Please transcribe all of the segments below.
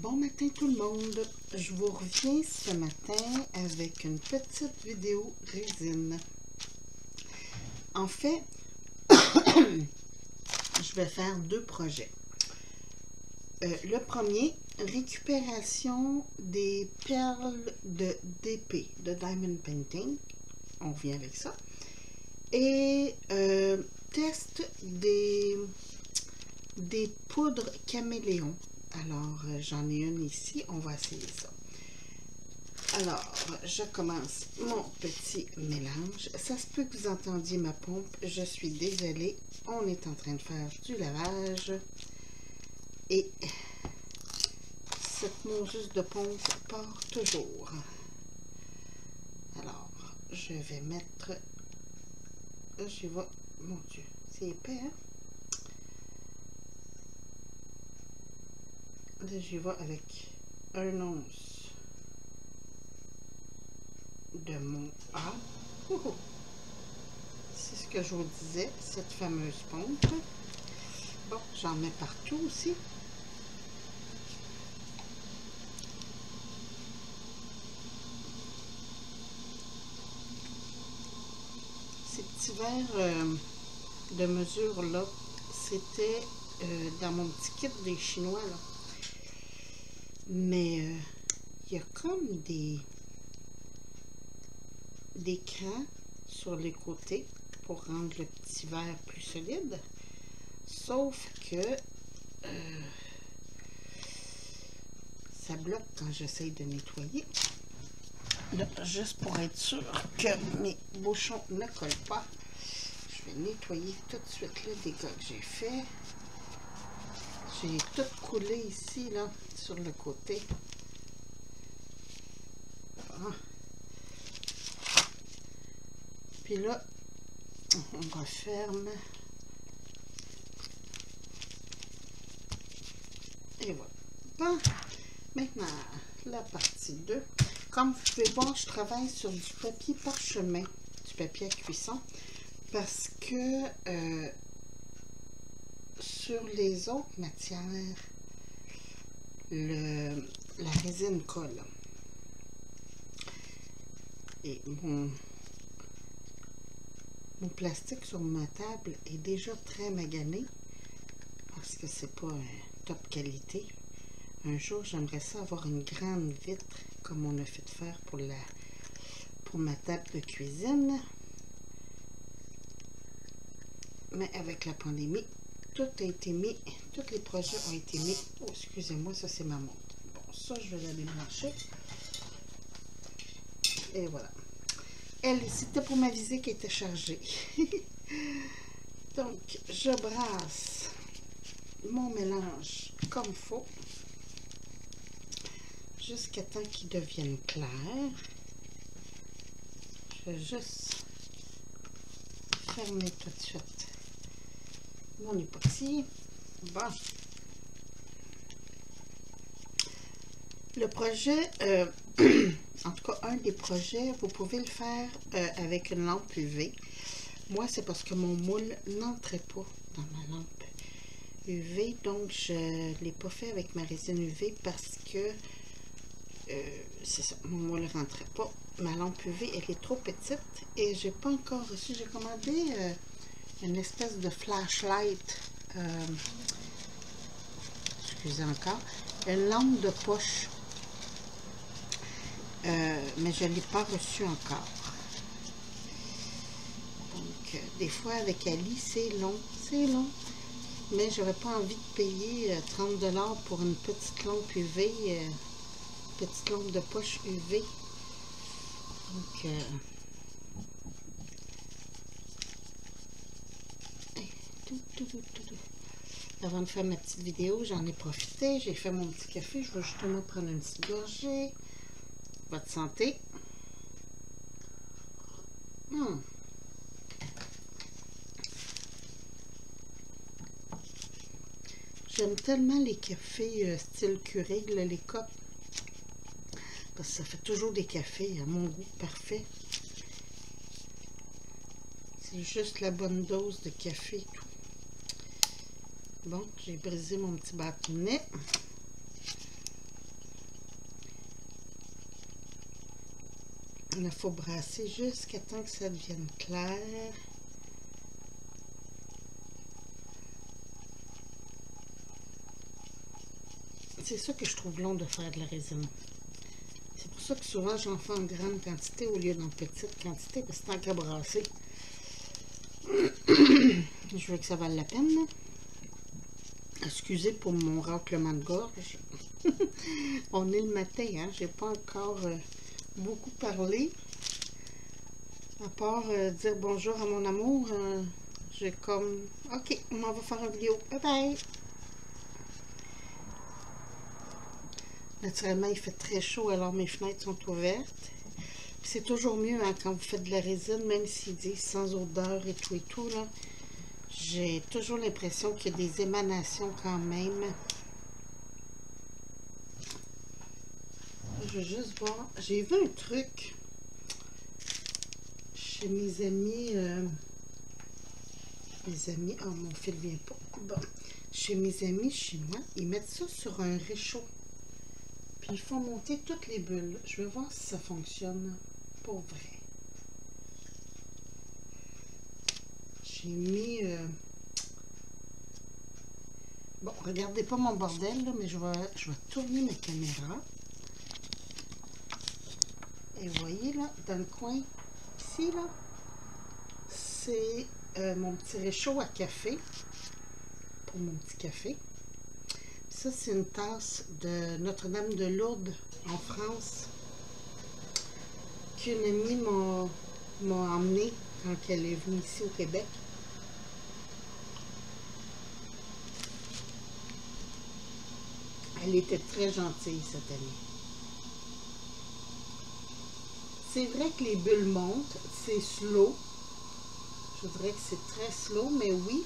Bon matin tout le monde, je vous reviens ce matin avec une petite vidéo résine. En fait, je vais faire deux projets. Le premier, récupération des perles de DP, de Diamond Painting. On vient avec ça. Et test des poudres caméléon. Alors, j'en ai une ici. On va essayer ça. Alors, je commence mon petit mélange. Ça se peut que vous entendiez ma pompe. Je suis désolée. On est en train de faire du lavage. Et cette mousse de pompe part toujours. Alors, je vais mettre... Je vais... Mon Dieu, c'est épais, hein? Là, j'y vais avec un once de mon A. C'est ce que je vous disais, cette fameuse pompe. Bon, j'en mets partout aussi. Ces petits verres de mesure là, c'était dans mon petit kit des Chinois là. Mais il y a comme des crans sur les côtés pour rendre le petit verre plus solide. Sauf que ça bloque quand j'essaye de nettoyer. Là, juste pour être sûr que mes bouchons ne collent pas, je vais nettoyer tout de suite les dégâts que j'ai fait. J'ai tout coulé ici, là, sur le côté. Ah. Puis là, on referme. Et voilà. Bon, maintenant, la partie 2. Comme vous pouvez voir, je travaille sur du papier parchemin, du papier à cuisson, parce que sur les autres matières, la résine colle. Et mon plastique sur ma table est déjà très magané parce que c'est pas top qualité. Un jour, j'aimerais ça avoir une grande vitre comme on a fait faire pour ma table de cuisine. Mais avec la pandémie, tout a été mis, tous les projets ont été mis. Oh, excusez-moi, ça c'est ma montre. Bon, ça je vais la débrancher. Et voilà. Elle, c'était pour m'aviser qu'elle était chargée. Donc, je brasse mon mélange comme il faut. Jusqu'à temps qu'il devienne clair. Je vais juste fermer tout de suite mon époxy. Bon. Le projet, en tout cas un des projets, vous pouvez le faire avec une lampe UV. Moi, c'est parce que mon moule n'entrait pas dans ma lampe UV. Donc, je ne l'ai pas fait avec ma résine UV parce que c'est ça, mon moule ne rentrait pas. Ma lampe UV, elle est trop petite et j'ai pas encore reçu. J'ai commandé une espèce de flashlight, excusez encore, une lampe de poche, mais je ne l'ai pas reçue encore. Donc, des fois avec Ali, c'est long, mais j'aurais pas envie de payer 30 $ pour une petite lampe UV, petite lampe de poche UV. Donc, avant de faire ma petite vidéo, j'en ai profité. J'ai fait mon petit café. Je vais justement prendre une petite gorgée. Votre santé. J'aime tellement les cafés style Keurig, les copes. Parce que ça fait toujours des cafés à mon goût parfait. C'est juste la bonne dose de café et tout. Bon, j'ai brisé mon petit bâtonnet. Il faut brasser jusqu'à temps que ça devienne clair. C'est ça que je trouve long de faire de la résine. C'est pour ça que souvent j'en fais en grande quantité au lieu d'en petite quantité, parce que tant qu'à brasser, je veux que ça vaille la peine. Excusez pour mon raclement de gorge. On est le matin, hein? J'ai pas encore beaucoup parlé. À part dire bonjour à mon amour, j'ai comme... Ok, on m'en va faire une vidéo. Bye bye! Naturellement, il fait très chaud, alors mes fenêtres sont ouvertes. C'est toujours mieux hein, quand vous faites de la résine, même s'ils disent sans odeur et tout, là. J'ai toujours l'impression qu'il y a des émanations quand même. Je veux juste voir. J'ai vu un truc chez mes amis. Oh, mon fil vient pas. Bon. Chez mes amis chinois, ils mettent ça sur un réchaud. Puis ils font monter toutes les bulles. Je vais voir si ça fonctionne pour vrai. J'ai mis... Bon, regardez pas mon bordel, là, mais je vais tourner ma caméra. Et vous voyez, là, dans le coin, ici, là, c'est mon petit réchaud à café. Pour mon petit café. Ça, c'est une tasse de Notre-Dame de Lourdes, en France, qu'une amie m'a emmenée quand elle est venue ici au Québec. Elle était très gentille cette année. C'est vrai que les bulles montent, c'est slow. Je dirais que c'est très slow, mais oui,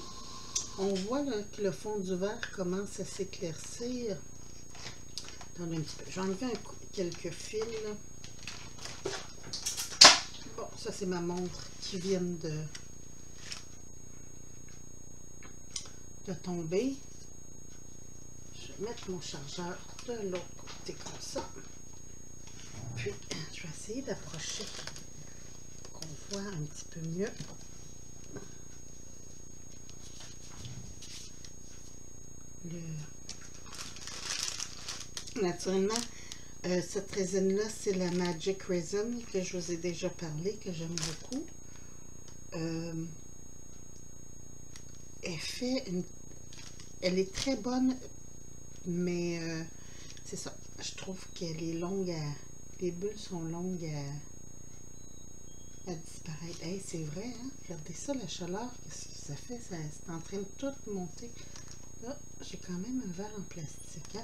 on voit là, que le fond du verre commence à s'éclaircir. Attendez un petit peu. J'ai enlevé quelques fils. Là. Bon, ça c'est ma montre qui vient de tomber. Je vais mettre mon chargeur de l'autre côté comme ça. Puis, je vais essayer d'approcher pour qu'on voit un petit peu mieux. Naturellement, cette résine-là, c'est la Magic Resin que je vous ai déjà parlé, que j'aime beaucoup. Elle est très bonne, mais c'est ça. Je trouve qu'elle est longue à... Les bulles sont longues à disparaître. Hey, c'est vrai, hein? Regardez ça, la chaleur, qu'est-ce que ça fait? C'est en train de tout monter. Là, j'ai quand même un verre en plastique. Hein?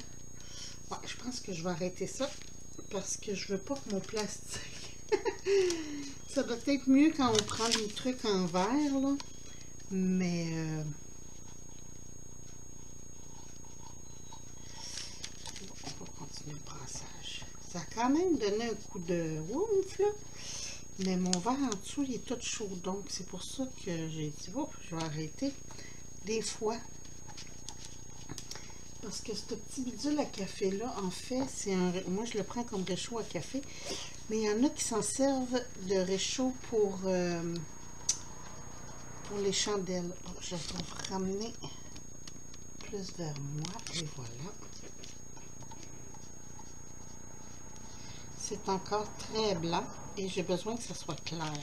Ouais, je pense que je vais arrêter ça parce que je veux pas que mon plastique... Ça doit être mieux quand on prend les trucs en verre, là. Mais... Bon, on va continuer le brassage. Ça a quand même donné un coup de oomph, là. Mais mon verre en dessous, il est tout chaud. Donc, c'est pour ça que j'ai dit, oh, je vais arrêter. Des fois... Parce que ce petit bidule à café-là, en fait, c'est un... Moi, je le prends comme réchaud à café. Mais il y en a qui s'en servent de réchaud pour les chandelles. Oh, je vais vous ramener plus vers moi. Et voilà. C'est encore très blanc et j'ai besoin que ça soit clair.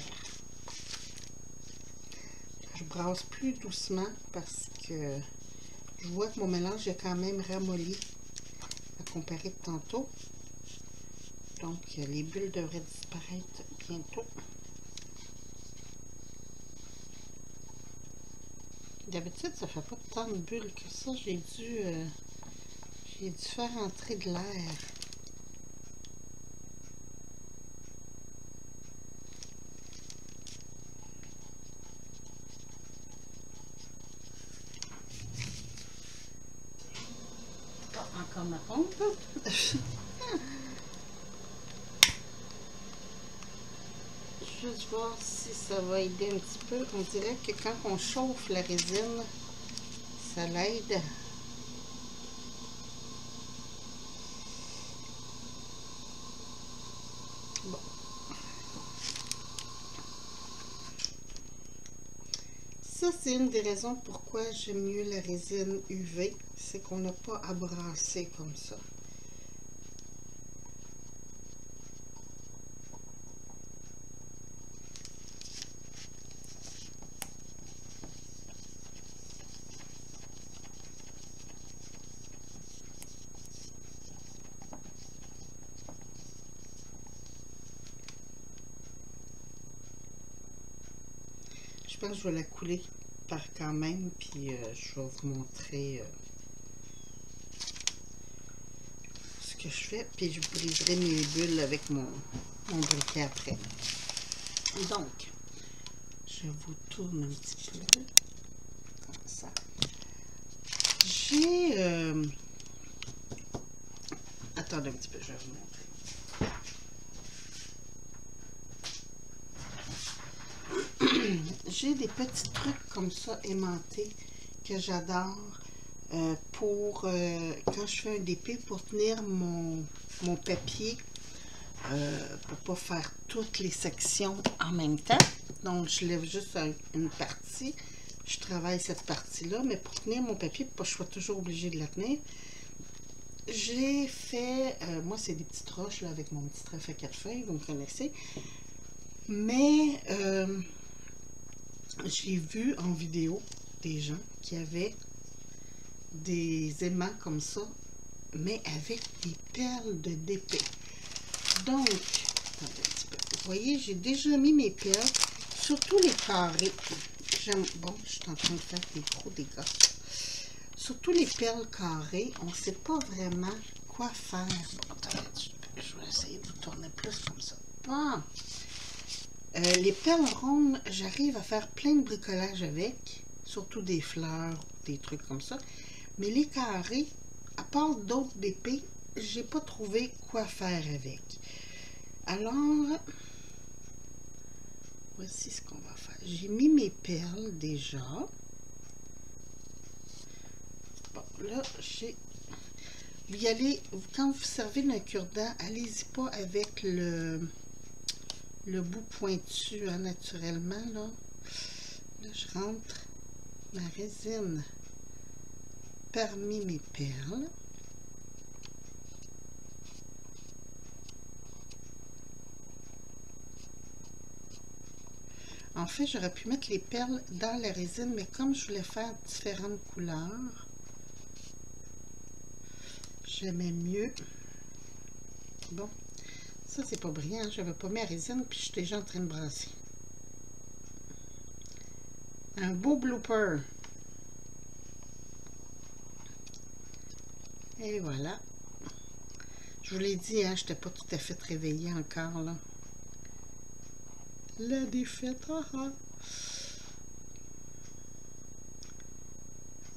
Je brasse plus doucement parce que... Je vois que mon mélange est quand même ramolli à comparer de tantôt. Donc, les bulles devraient disparaître bientôt. D'habitude, ça fait pas tant de bulles que ça. J'ai dû faire entrer de l'air. Encore ma pompe. Juste voir si ça va aider un petit peu. On dirait que quand on chauffe la résine, ça l'aide. Bon. Ça, c'est une des raisons pourquoi j'aime mieux la résine UV, c'est qu'on n'a pas à brasser comme ça. Je pense que je vais la couler par quand même, puis je vais vous montrer ce que je fais, puis je briserai mes bulles avec mon briquet après. Donc, je vous tourne un petit peu, comme ça. J'ai... attendez un petit peu, je vais vous montrer. J'ai des petits trucs comme ça aimantés que j'adore pour quand je fais un dépé pour tenir mon papier pour pas faire toutes les sections en même temps. Donc je lève juste une partie, je travaille cette partie là, mais pour tenir mon papier pour pas que je sois toujours obligée de la tenir, j'ai fait moi c'est des petites roches là avec mon petit trèfle à 4 feuilles, vous me connaissez, mais j'ai vu en vidéo des gens qui avaient des aimants comme ça, mais avec des perles de dépé. Donc, attendez un petit peu. Vous voyez, j'ai déjà mis mes perles, surtout les carrés. Bon, je suis en train de faire des gros dégâts. Surtout les perles carrées, on ne sait pas vraiment quoi faire. Bon, attendez un petit peu. Je vais essayer de tourner plus comme ça. Bon. Les perles rondes, j'arrive à faire plein de bricolage avec, surtout des fleurs, des trucs comme ça. Mais les carrés, à part d'autres d'épée, j'ai pas trouvé quoi faire avec. Alors, voici ce qu'on va faire. J'ai mis mes perles déjà. Bon, là, j'ai... Y aller, quand vous servez d'un cure-dent, allez-y pas avec le bout pointu, hein, naturellement, là. Là, je rentre ma résine parmi mes perles. En fait, j'aurais pu mettre les perles dans la résine, mais comme je voulais faire différentes couleurs, j'aimais mieux. Bon, ça c'est pas brillant, j'avais pas mis la résine, puis je suis déjà en train de brasser. Un beau blooper. Et voilà. Je vous l'ai dit, hein, je n'étais pas tout à fait réveillée encore, là. La défaite, haha.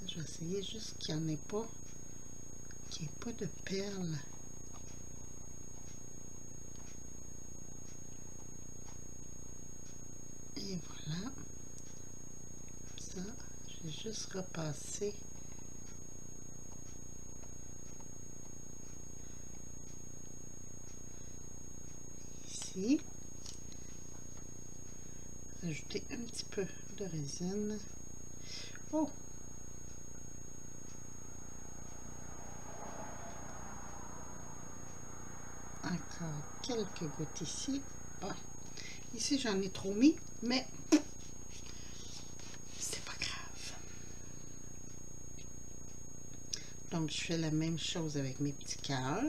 Je vais essayer juste qu'il n'y en ait pas, qu'il n'y ait pas de perles. Et voilà. Comme ça, je vais juste repasser. Ici. Ajouter un petit peu de résine. Oh! Encore quelques gouttes ici. Bon. Ici, j'en ai trop mis, mais c'est pas grave. Donc, je fais la même chose avec mes petits cœurs.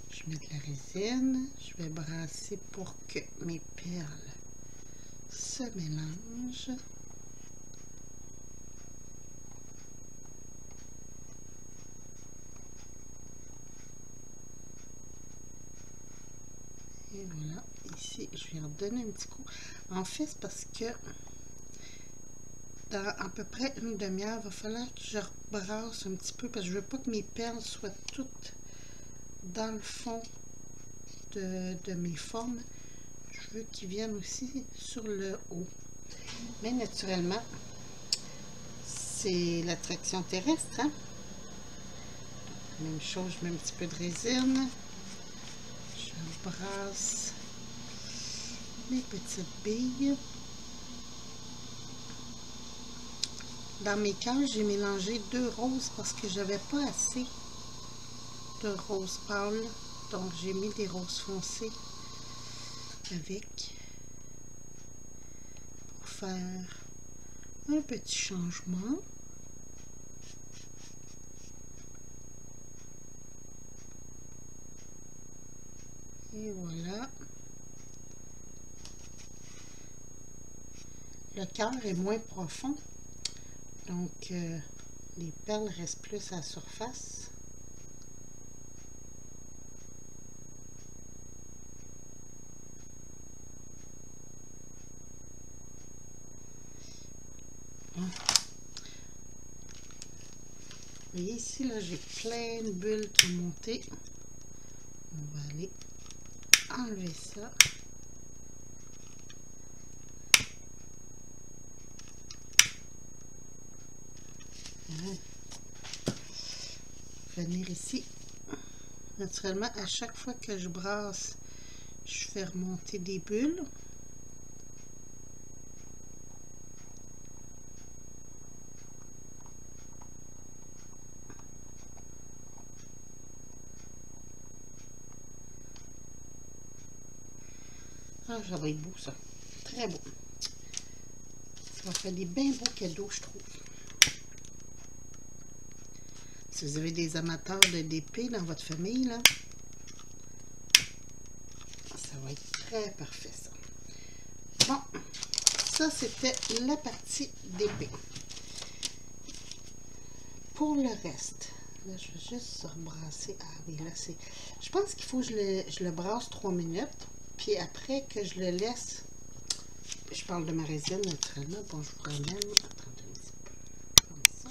Je mets de la résine. Je vais brasser pour que mes perles se mélangent. Et voilà, ici, je vais en donner un petit coup. En fait, c'est parce que dans à peu près une demi-heure, il va falloir que je rebrasse un petit peu parce que je veux pas que mes perles soient toutes dans le fond de mes formes. Je veux qu'ils viennent aussi sur le haut. Mais naturellement, c'est l'attraction terrestre. Hein? Même chose, je mets un petit peu de résine. Je brasse mes petites billes. Dans mes cœurs, j'ai mélangé 2 roses parce que j'avais pas assez de rose pâle. Donc, j'ai mis des roses foncées avec pour faire un petit changement. Et voilà. Le cœur est moins profond. Donc, les perles restent plus à la surface. Vous voyez ici, là, j'ai plein de bulles qui ont monté. On va aller enlever ça. Venir ici. Naturellement, à chaque fois que je brasse, je fais remonter des bulles. Ah, ça va être beau, ça. Très beau. Ça va faire des bien beaux cadeaux, je trouve. Si vous avez des amateurs de DP dans votre famille, là, ça va être très parfait, ça. Bon, ça, c'était la partie DP. Pour le reste, là, je vais juste rebrasser. Ah oui, là, c'est... Je pense qu'il faut que je le brasse 3 minutes. Puis après que je le laisse... Je parle de ma résine, naturellement. Bon, je vous ramène... Attendez un petit peu. Comme ça.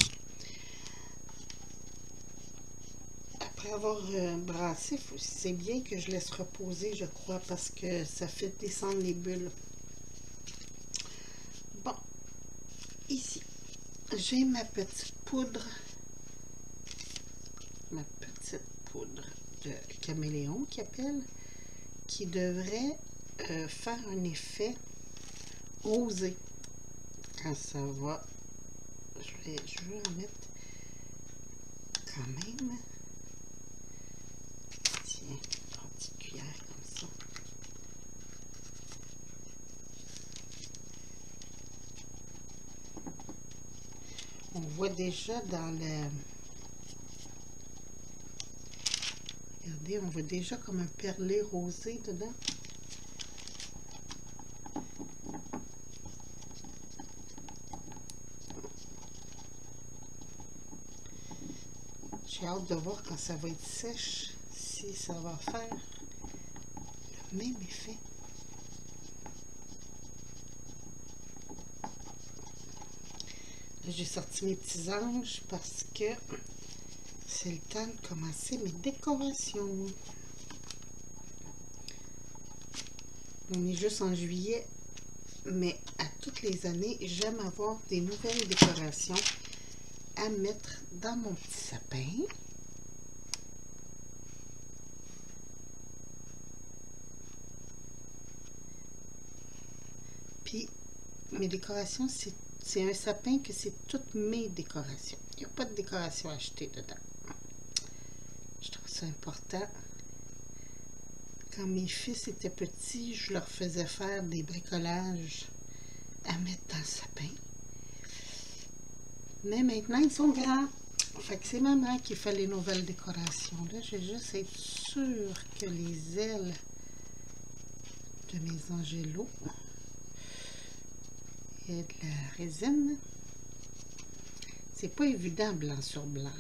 Après avoir brassé, c'est bien que je laisse reposer, je crois, parce que ça fait descendre les bulles. Bon, ici, j'ai ma petite poudre. Ma petite poudre de caméléon qui appelle, qui devrait faire un effet rosé quand ça va. Je vais en mettre quand même. Tiens, une petite cuillère comme ça. On voit déjà dans le... Regardez, on voit déjà comme un perlé rosé dedans. J'ai hâte de voir quand ça va être sèche, si ça va faire le même effet. J'ai sorti mes petits anges parce que c'est le temps de commencer mes décorations. On est juste en juillet, mais à toutes les années, j'aime avoir des nouvelles décorations à mettre dans mon petit sapin. Puis, mes décorations, c'est un sapin que c'est toutes mes décorations. Il n'y a pas de décoration achetée dedans. Je trouve ça important. Quand mes fils étaient petits, je leur faisais faire des bricolages à mettre dans le sapin. Mais maintenant, ils sont grands. Fait que c'est maman qui fait les nouvelles décorations. Là, je vais juste être sûre que les ailes de mes angélos et de la résine, c'est pas évident blanc sur blanc.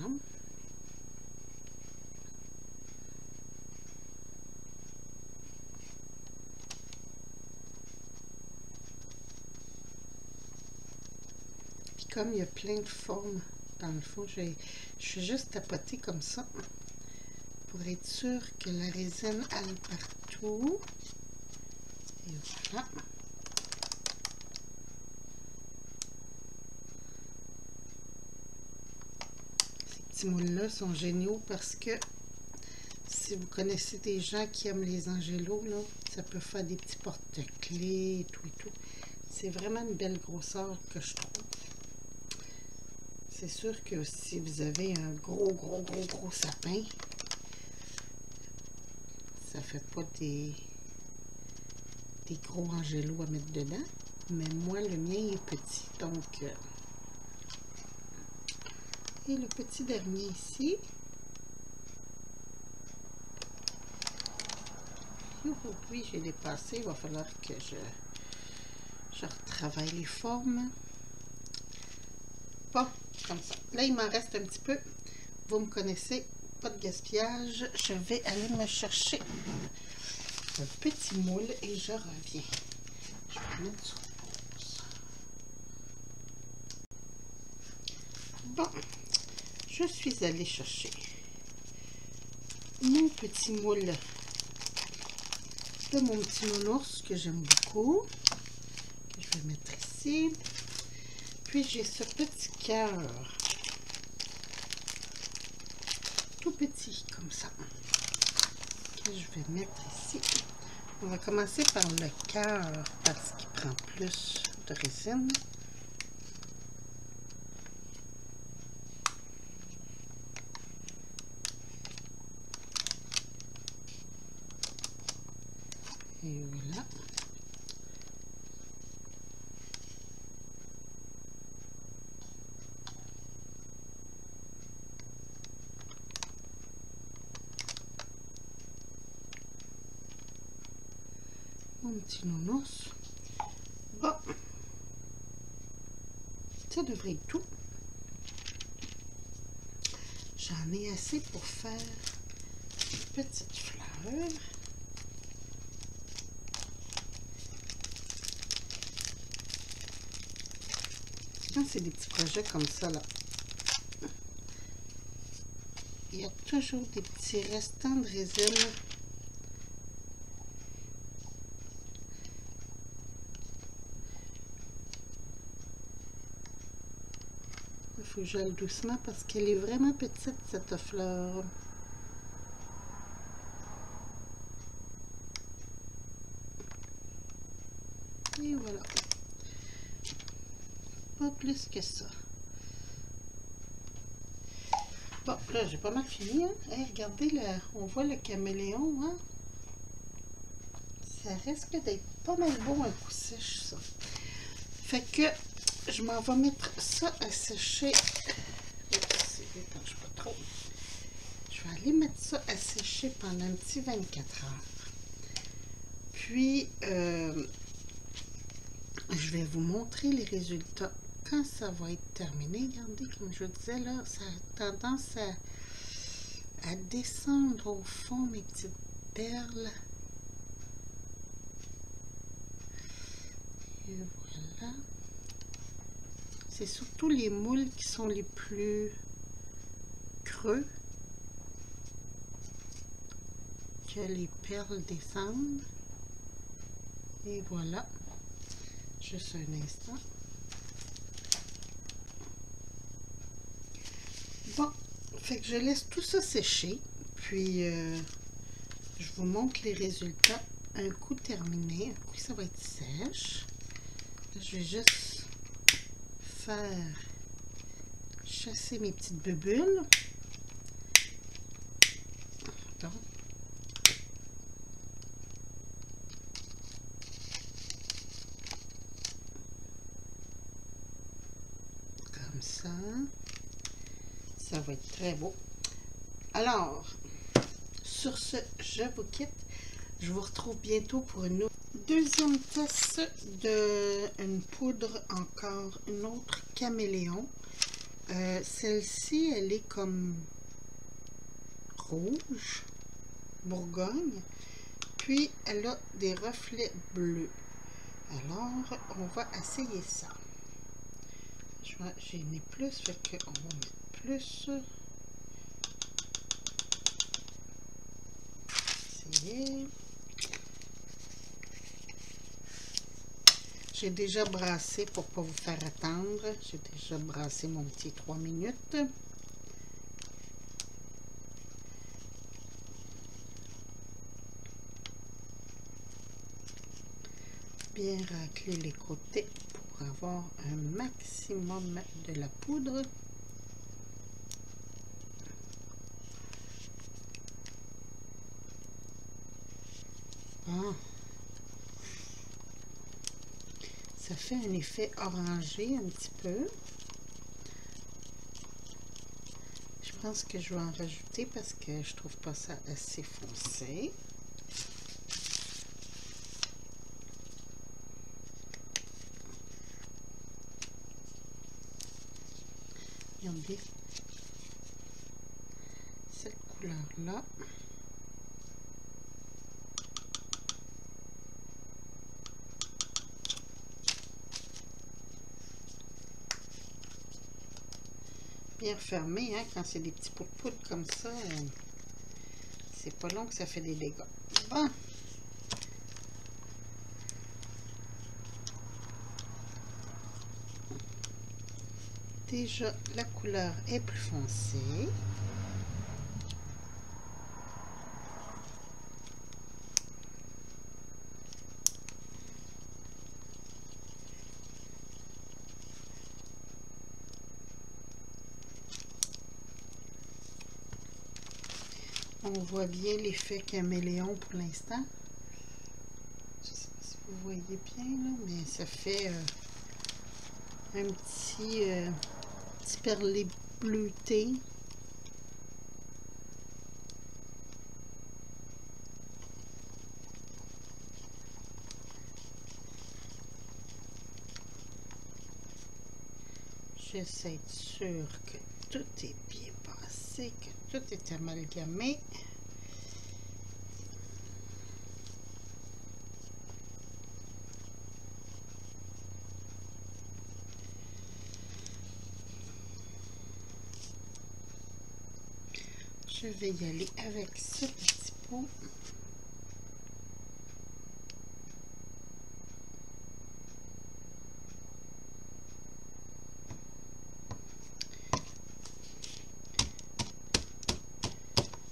Puis comme il y a plein de formes dans le fond, je suis juste tapotée comme ça pour être sûre que la résine aille partout. Et voilà. Ces petits moules-là sont géniaux parce que si vous connaissez des gens qui aiment les angélos, là, ça peut faire des petits porte-clés et tout et tout. C'est vraiment une belle grosseur que je trouve. C'est sûr que si vous avez un gros sapin, ça fait pas des gros angélos à mettre dedans. Mais moi, le mien est petit, donc... et le petit dernier ici. Oui, j'ai dépassé. Il va falloir que je retravaille les formes. Bon, comme ça. Là, il m'en reste un petit peu. Vous me connaissez, pas de gaspillage. Je vais aller me chercher un petit moule et je reviens. Je vais mettre sur pause. Bon, je suis allée chercher mon petit moule de mon petit nounours que j'aime beaucoup. Que je vais mettre ici. Puis j'ai ce petit cœur. Tout petit comme ça. Que je vais mettre ici. On va commencer par le cœur parce qu'il prend plus de résine. Et voilà. Mon petit nounours. Bon. Ça devrait être tout. J'en ai assez pour faire une petite fleur. Quand c'est des petits projets comme ça, là, il y a toujours des petits restants de résine. Il faut que j'aille doucement parce qu'elle est vraiment petite, cette fleur. Et voilà. Pas plus que ça. Bon, là, j'ai pas mal fini. Hein? Hey, regardez, là, on voit le caméléon. Hein? Ça risque d'être pas mal bon un coup sèche, ça. Fait que je m'en vais mettre ça à sécher. Pas trop. Je vais aller mettre ça à sécher pendant un petit 24 heures. Puis, je vais vous montrer les résultats quand ça va être terminé. Regardez, comme je vous disais, là, ça a tendance à descendre au fond, mes petites perles. Et voilà. C'est surtout les moules qui sont les plus creux que les perles descendent. Et voilà. Juste un instant. Bon, fait que je laisse tout ça sécher. Puis, je vous montre les résultats un coup terminé. Un coup, ça va être sèche. Là, je vais juste faire chasser mes petites bulles. Donc, comme ça. Ça va être très beau. Alors, sur ce, je vous quitte. Je vous retrouve bientôt pour une deuxième test d'une poudre, encore une autre caméléon. Celle-ci, elle est comme rouge, Bourgogne, puis elle a des reflets bleus. Alors, on va essayer ça. J'en ai plus, fait qu'on va mettre plus. Essayer. J'ai déjà brassé pour ne pas vous faire attendre. J'ai déjà brassé mon petit 3 minutes. Bien racler les côtés pour avoir un maximum de la poudre. Bon. Ça fait un effet orangé un petit peu. Je pense que je vais en rajouter parce que je trouve pas ça assez foncé. Regardez cette couleur-là. Bien fermé, hein, quand c'est des petits pots de poudre comme ça, c'est pas long que ça fait des dégâts. Bon. Déjà, la couleur est plus foncée. On voit bien l'effet caméléon pour l'instant. Je ne sais pas si vous voyez bien, là, mais ça fait un petit perlé bleuté. J'essaie d'être sûr que tout est bien passé, que tout est amalgamé. Je vais y aller avec ce petit pot.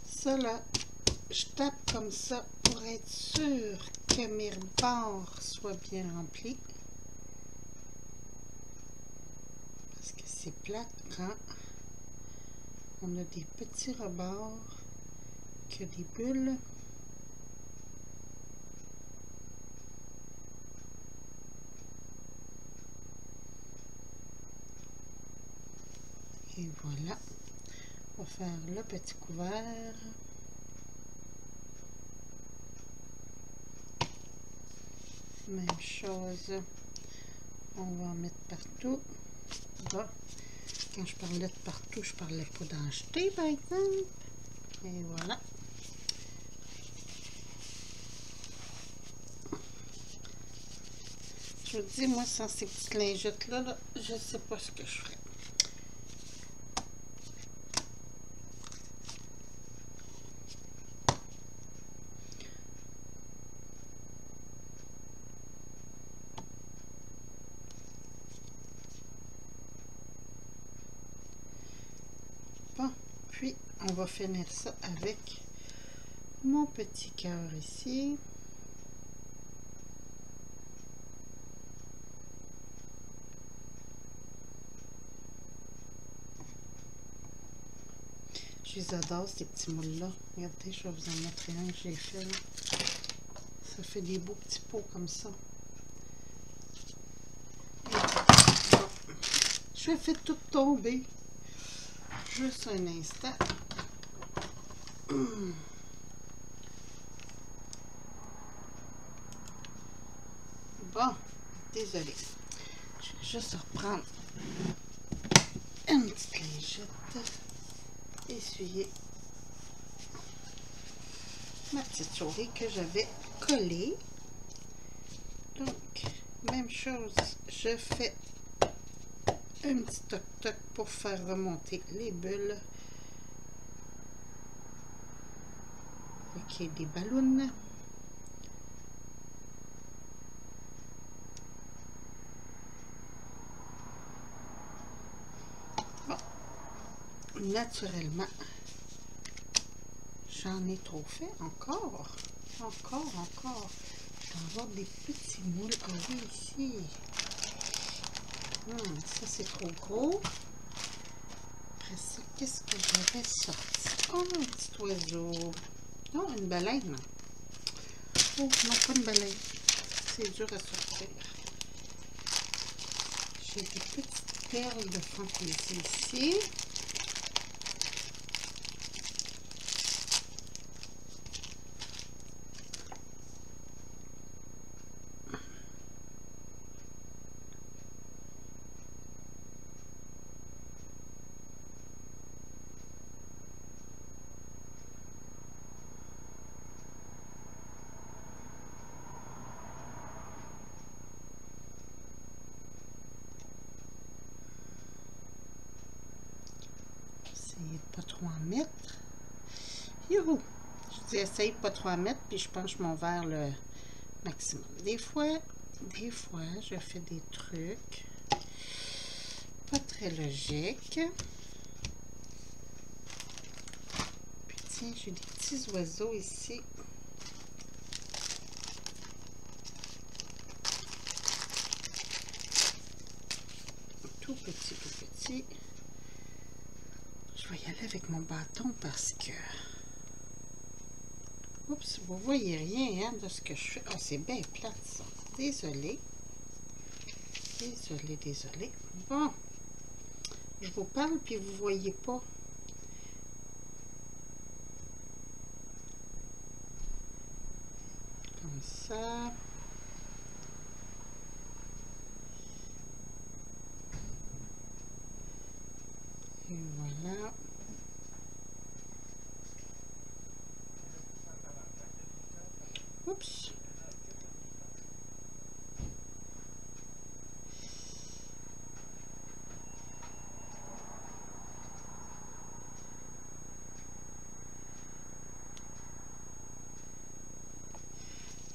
Ça là, je tape comme ça pour être sûr que mes bords soient bien remplis. Parce que c'est plate quand on a des petits rebords que des bulles. Et voilà. On va faire le petit couvert. Même chose. On va en mettre partout. Bon. Quand je parlais de partout, je parlais pas d'en jeter, par exemple. Et voilà. Je vous dis, moi, sans ces petites lingettes-là, là, je sais pas ce que je ferais. Bon, puis on va finir ça avec mon petit cœur ici. Je les adore, ces petits moules-là. Regardez, je vais vous en montrer un que j'ai fait. Là. Ça fait des beaux petits pots comme ça. Bon. Je vais faire tout tomber. Juste un instant. Bon, désolé. Je vais juste reprendre une petite lingette. Essuyer ma petite souris que j'avais collée. Donc, même chose, je fais un petit toc-toc pour faire remonter les bulles. Ok, des ballons. Bon, naturellement, j'en ai trop fait encore. Encore. Je vais avoir des petits moules. Ah oui, ici. Ça, c'est trop gros. Après ça, qu'est-ce que j'avais sorti? Oh, un petit oiseau. Non, une baleine. Oh, non, pas une baleine. C'est dur à sortir. J'ai des petites perles de fantaisie ici. Pas trop en mettre. Youhou! Je dis essaye pas trop en mettre, puis je penche mon verre le maximum. Des fois, je fais des trucs pas très logiques. Puis tiens, j'ai des petits oiseaux ici. Tout petit. Je vais y aller avec mon bâton parce que... Oups, vous voyez rien hein, de ce que je fais. Oh, c'est bien plate ça. Désolée. Désolée. Bon. Je vous parle puis vous voyez pas. Comme ça. Et voilà. Oups.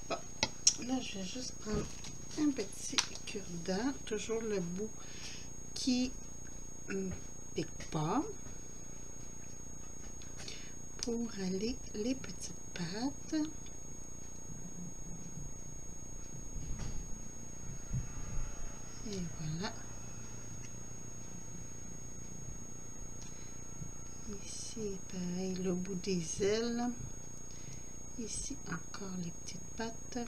Bon. Là, je vais juste prendre un petit cure-dent. Toujours le bout qui ne pique pas. Pour aller les petites pattes. Et voilà. Ici, pareil, le bout des ailes. Ici, encore les petites pattes.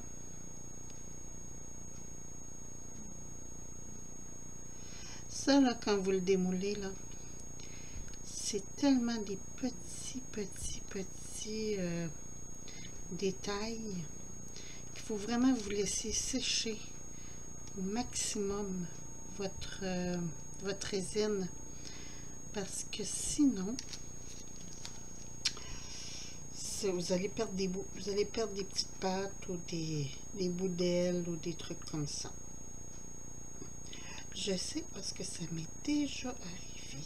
Ça, là, quand vous le démoulez, là, c'est tellement des petits détails qu'il faut vraiment vous laisser sécher au maximum votre résine, parce que sinon vous allez perdre des bouts, vous allez perdre des petites pattes ou des bouts d'ailes ou des trucs comme ça. Je sais parce que ça m'est déjà arrivé.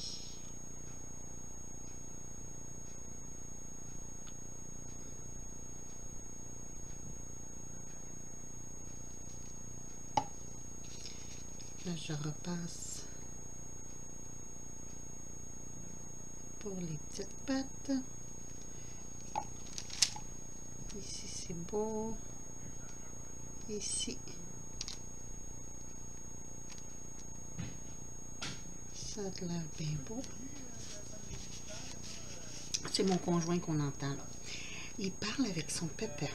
Là, je repasse pour les petites pattes. Ici, c'est beau. Ici. Ça a l'air bien beau. C'est mon conjoint qu'on entend là. Il parle avec son pépé.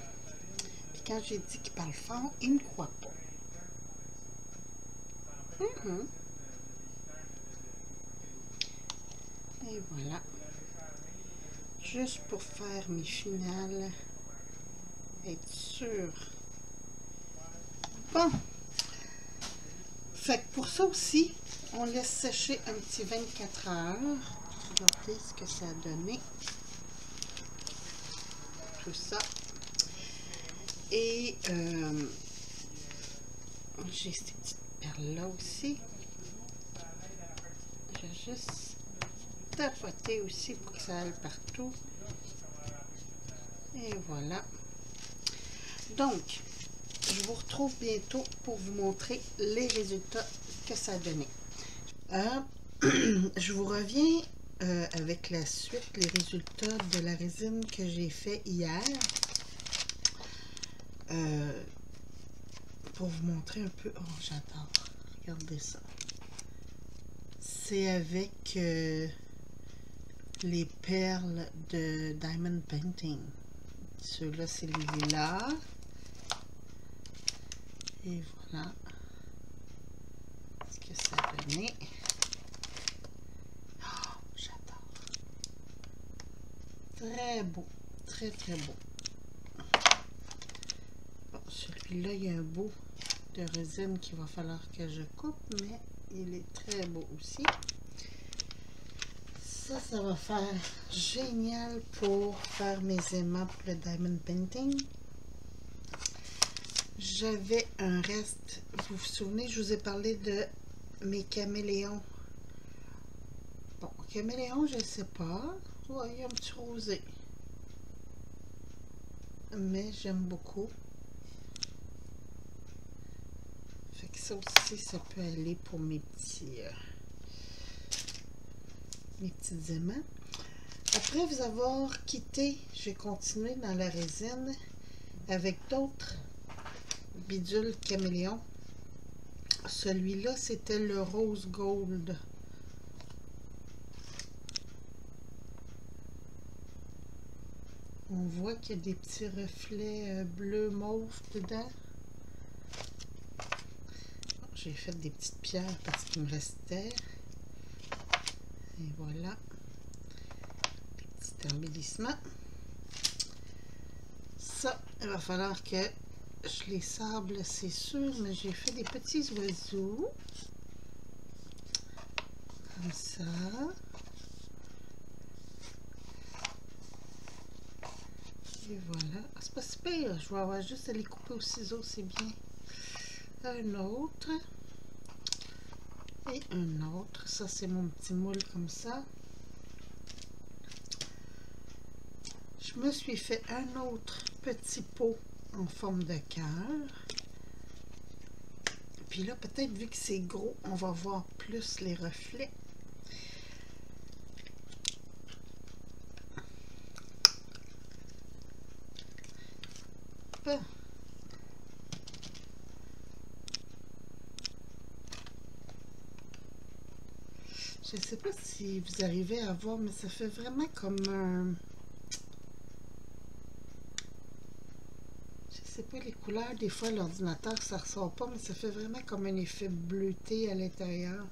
Puis quand j'ai dit qu'il parle fort, il ne croit pas. Et voilà. Juste pour faire mes finales. Être sûr. Bon. Fait que pour ça aussi, on laisse sécher un petit 24 heures. Regardez ce que ça a donné. Tout ça. Et j'ai ces petites perles-là aussi. Je vais juste tapoter aussi pour que ça aille partout. Et voilà. Donc, je vous retrouve bientôt pour vous montrer les résultats que ça a donné. Je vous reviens avec la suite, les résultats de la résine que j'ai fait hier. Pour vous montrer un peu. Oh, j'adore. Regardez ça. C'est avec les perles de Diamond Painting. Ceux-là, c'est les lilas. Et voilà ce que ça a donné. Oh, j'adore. Très beau. Très, très beau. Bon, celui-là, il y a un bout de résine qu'il va falloir que je coupe, mais il est très beau aussi. Ça va faire génial pour faire mes aimants pour le Diamond Painting. J'avais un reste, vous vous souvenez, je vous ai parlé de mes caméléons. Bon, caméléon, je ne sais pas. Ouais, il y a un petit rosé. Mais j'aime beaucoup. Fait que ça aussi, ça peut aller pour mes petits aimants. Après vous avoir quitté, j'ai continué dans la résine avec d'autres bidules caméléon. Celui-là, c'était le rose gold. On voit qu'il y a des petits reflets bleu mauve dedans. J'ai fait des petites pierres parce qu'il me restait. Et voilà. Petit embellissement. Ça, il va falloir que je les sable, c'est sûr, mais j'ai fait des petits oiseaux. Comme ça. Et voilà. Ah, c'est pas si pire. Je vais avoir juste à les couper au ciseau, c'est bien. Un autre. Et un autre. Ça, c'est mon petit moule comme ça. Je me suis fait un autre petit pot en forme de cœur. Puis là, peut-être vu que c'est gros, on va voir plus les reflets. Je ne sais pas si vous arrivez à voir, mais ça fait vraiment comme un... Je sais pas les couleurs, des fois l'ordinateur ça ressort pas, mais ça fait vraiment comme un effet bleuté à l'intérieur.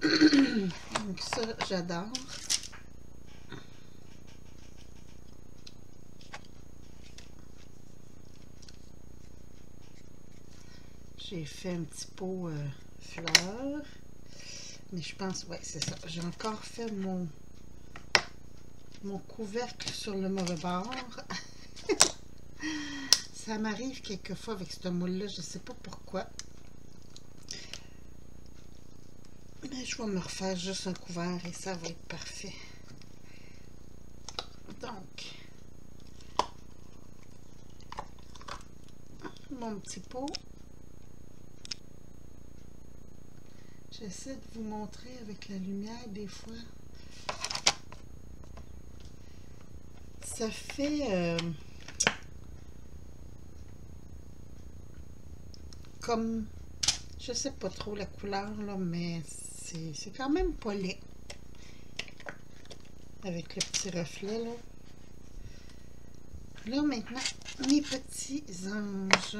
Donc ça, j'adore. J'ai fait un petit pot fleurs. Mais je pense, ouais, c'est ça. J'ai encore fait mon couvercle sur le mauvais bord. Ça m'arrive quelquefois avec ce moule-là, je ne sais pas pourquoi. Mais je vais me refaire juste un couvert et ça va être parfait. Donc, mon petit pot. J'essaie de vous montrer avec la lumière des fois. Ça fait comme, je sais pas trop la couleur là, mais c'est quand même pas laid. Avec le petit reflet là. Là maintenant, mes petits anges.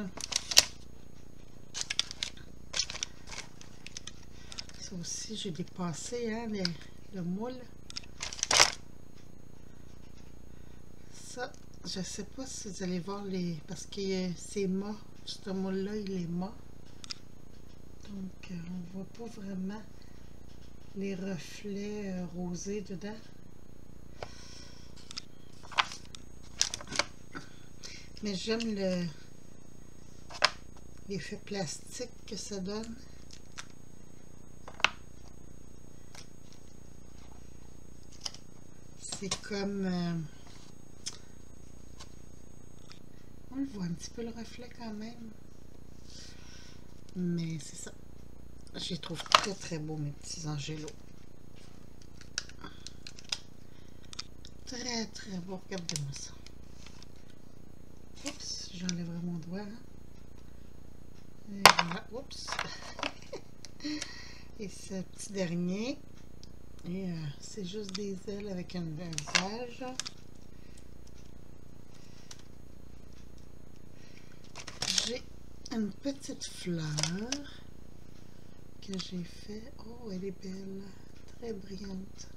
Ça aussi, j'ai dépassé hein, le moule. Ça, je sais pas si vous allez voir les... Parce que c'est mat. Ce moule-là, il est mat. Donc, on voit pas vraiment les reflets rosés dedans. Mais j'aime l'effet plastique que ça donne. C'est comme... on le voit un petit peu le reflet quand même. Mais c'est ça. Je les trouve très très beaux mes petits angélos. Très très beau. Regardez-moi ça. Oups, j'enlèverai mon doigt. Hein. Et voilà. Oups. Et ce petit dernier. Et c'est juste des ailes avec un visage. J'ai une petite fleur que j'ai fait. Oh, elle est belle, très brillante.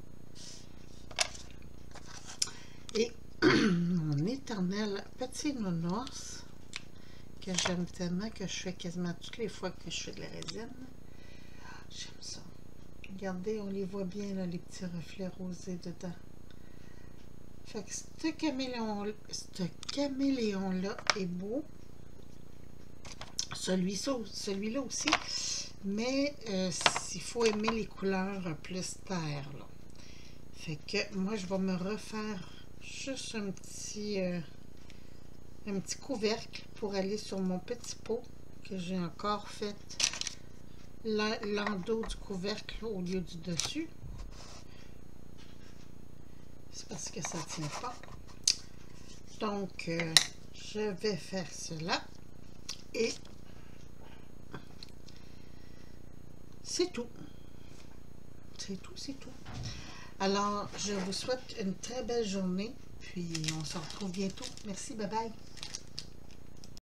Et mon éternel petit nounours que j'aime tellement, que je fais quasiment toutes les fois que je fais de la résine. J'aime ça. Regardez, on les voit bien, là, les petits reflets rosés dedans. Fait que ce caméléon-là est beau. Celui-là aussi. Mais il faut aimer les couleurs plus terre, là. Fait que moi, je vais me refaire juste un petit couvercle pour aller sur mon petit pot que j'ai encore fait l'endos du couvercle au lieu du dessus. C'est parce que ça ne tient pas. Donc, je vais faire cela et c'est tout. C'est tout, c'est tout. Alors, je vous souhaite une très belle journée, puis on se retrouve bientôt. Merci, bye bye.